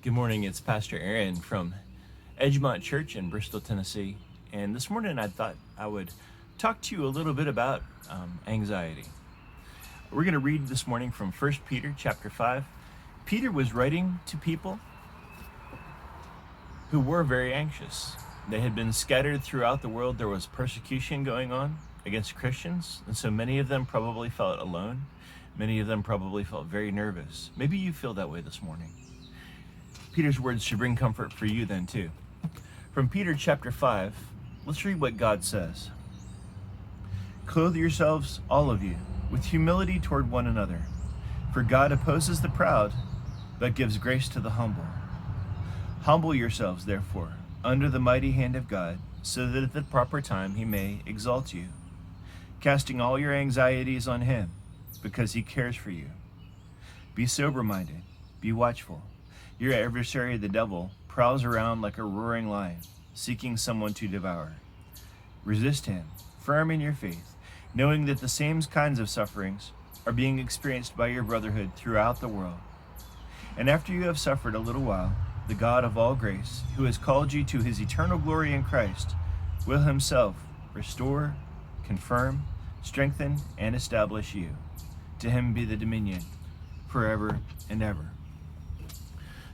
Good morning, it's Pastor Aaron from Edgemont Church in Bristol, Tennessee. And this morning I thought I would talk to you a little bit about anxiety. We're going to read this morning from 1 Peter chapter 5. Peter was writing to people who were very anxious. They had been scattered throughout the world. There was persecution going on against Christians, and so many of them probably felt alone. Many of them probably felt very nervous. Maybe you feel that way this morning. Peter's words should bring comfort for you then too. From Peter chapter 5, let's read what God says. Clothe yourselves, all of you, with humility toward one another, for God opposes the proud, but gives grace to the humble. Humble yourselves, therefore, under the mighty hand of God, so that at the proper time he may exalt you, casting all your anxieties on him, because he cares for you. Be sober-minded, be watchful. Your adversary, the devil, prowls around like a roaring lion, seeking someone to devour. Resist him, firm in your faith, knowing that the same kinds of sufferings are being experienced by your brotherhood throughout the world. And after you have suffered a little while, the God of all grace, who has called you to his eternal glory in Christ, will himself restore, confirm, strengthen, and establish you. To him be the dominion forever and ever.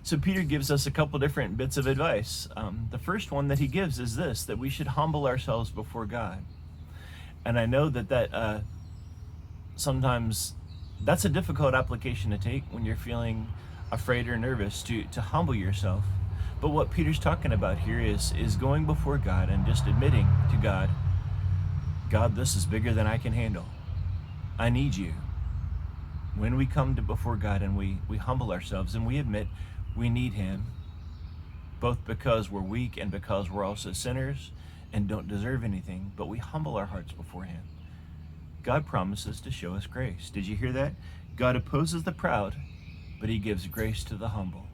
So Peter gives us a couple different bits of advice. The first one that he gives is this, that we should humble ourselves before God. And I know that sometimes that's a difficult application to take when you're feeling afraid or nervous, to humble yourself. But what Peter's talking about here is going before God and just admitting to God, God, this is bigger than I can handle. I need you. When we come to before God and we humble ourselves and we admit we need him, both because we're weak and because we're also sinners and don't deserve anything, but we humble our hearts before him, God promises to show us grace. Did you hear that? God opposes the proud, but he gives grace to the humble.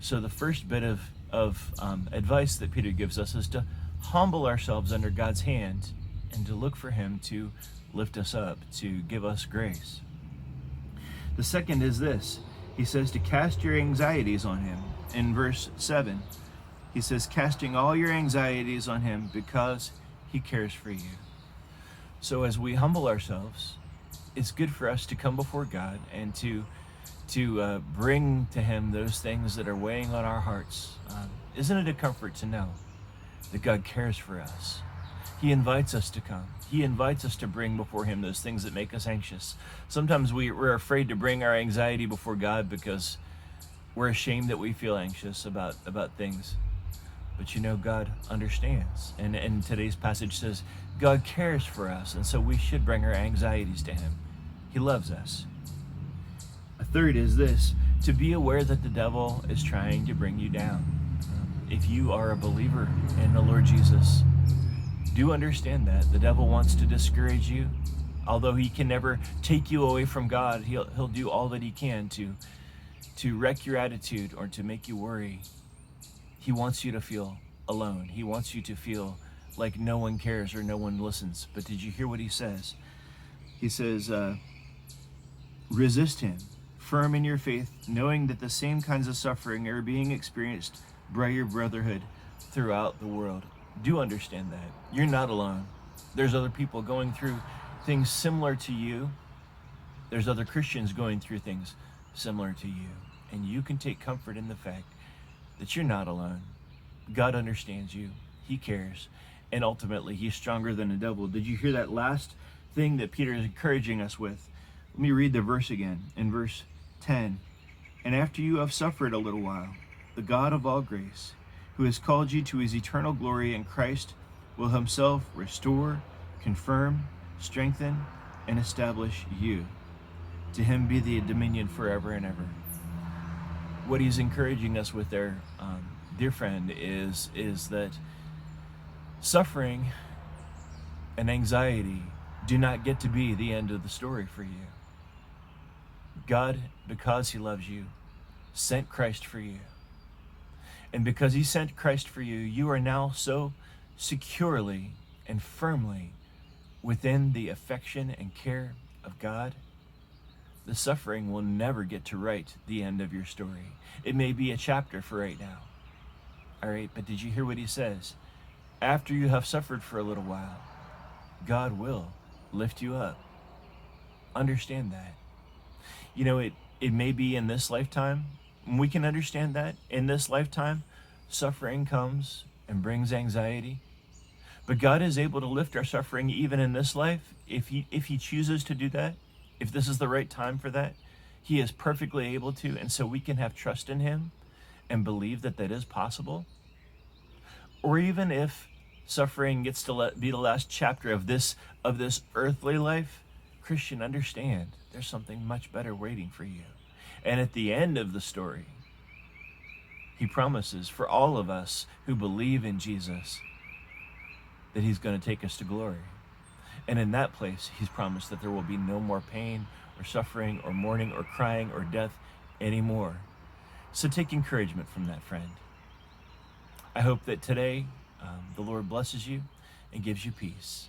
So the first bit of advice that Peter gives us is to humble ourselves under God's hand and to look for him to lift us up, to give us grace. The second is this. He says to cast your anxieties on him. In verse 7, he says, casting all your anxieties on him because he cares for you. So as we humble ourselves, it's good for us to come before God and to bring to him those things that are weighing on our hearts. Isn't it a comfort to know that God cares for us? He invites us to come. He invites us to bring before him those things that make us anxious. Sometimes we're afraid to bring our anxiety before God because we're ashamed that we feel anxious about things. But you know, God understands. And today's passage says God cares for us, and so we should bring our anxieties to him. He loves us. A third is this, to be aware that the devil is trying to bring you down. If you are a believer in the Lord Jesus, do understand that the devil wants to discourage you. Although he can never take you away from God, he'll do all that he can to wreck your attitude or to make you worry. He wants you to feel alone. He wants you to feel like no one cares or no one listens. But did you hear what he says? He says, resist him, firm in your faith, knowing that the same kinds of suffering are being experienced by your brotherhood throughout the world. Do understand that. You're not alone. There's other people going through things similar to you. There's other Christians going through things similar to you. And you can take comfort in the fact that you're not alone. God understands you. He cares. And ultimately, he's stronger than the devil. Did you hear that last thing that Peter is encouraging us with? Let me read the verse again. In verse 10, and after you have suffered a little while, the God of all grace, who has called you to his eternal glory in Christ, will himself restore, confirm, strengthen, and establish you. To him be the dominion forever and ever. What he's encouraging us with there, dear friend, is that suffering and anxiety do not get to be the end of the story for you. God, because he loves you, sent Christ for you. And because he sent Christ for you, you are now so securely and firmly within the affection and care of God The suffering will never get to write the end of your story. It may be a chapter for right now. All right, but did you hear what he says? After you have suffered for a little while, God will lift you up. Understand that. You know, it may be in this lifetime. We can understand that. In this lifetime, suffering comes and brings anxiety. But God is able to lift our suffering even in this life if he chooses to do that. If this is the right time for that, he is perfectly able to. And so we can have trust in him and believe that that is possible. Or even if suffering gets to be the last chapter of this earthly life, Christian, understand there's something much better waiting for you. And at the end of the story, he promises for all of us who believe in Jesus that he's going to take us to glory. And in that place, he's promised that there will be no more pain or suffering or mourning or crying or death anymore. So take encouragement from that, friend. I hope that today the Lord blesses you and gives you peace.